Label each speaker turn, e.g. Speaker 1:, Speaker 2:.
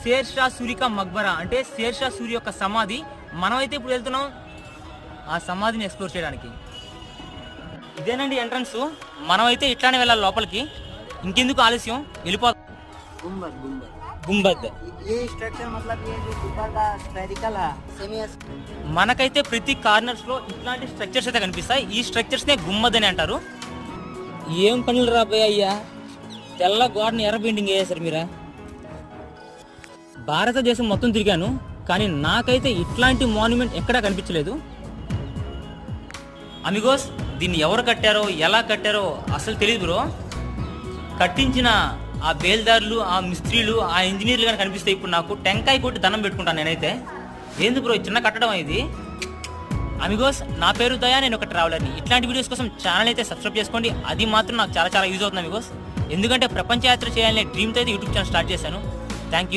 Speaker 1: Share Shah Suri కా మక్బరా అంటే share Shah Suri యొక్క సమాధి. మనమైతే ఇప్పుడు వెళ్తున్నాం ఆ సమాధిని ఎక్స్ప్లోర్ చేయడానికి. ఇదేనండి ఎంట్రన్స్. మనమైతే ఇట్లానే వెళ్ళాలి లోపలికి. ఇంకెందుకు ఆలస్యం, వెళ్ళిపోతాం. గుంబద్ మనకైతే ప్రతి కార్నర్స్ లో ఇట్లాంటి స్ట్రక్చర్స్ అయితే కనిపిస్తాయి. ఈ స్ట్రక్చర్స్ నే గుమ్మద్ అని అంటారు. ఏం పనులు రాబోయే అయ్యా, తెల్ల గోడని ఎర్ర పెయింటింగ్ వేసారు మీరా. భారతదేశం మొత్తం తిరిగాను కానీ నాకైతే ఇట్లాంటి మాన్యుమెంట్ ఎక్కడా కనిపించలేదు. అమిగోస్, దీన్ని ఎవరు కట్టారో ఎలా కట్టారో అసలు తెలియదు బ్రో. కట్టించిన ఆ బేల్దారులు, ఆ మిస్త్రీలు, ఆ ఇంజనీర్లు కానీ కనిపిస్తే ఇప్పుడు నాకు టెంకాయ కొట్టి దండం పెట్టుకుంటాను నేనైతే. ఏంది బ్రో చిన్న కట్టడం ఇది. అమిగోస్, నా పేరు దయా, నేను ఒక ట్రావెలర్ని. ఇట్లాంటి వీడియోస్ కోసం ఛానల్ అయితే సబ్స్క్రైబ్ చేసుకోండి. అది మాత్రం నాకు చాలా చాలా యూజ్ అవుతుంది అమిగోస్. ఎందుకంటే ప్రపంచ యాత్ర చేయాలనే డ్రీమ్తో అయితే యూట్యూబ్ ఛానల్ స్టార్ట్ చేశాను. Thank you.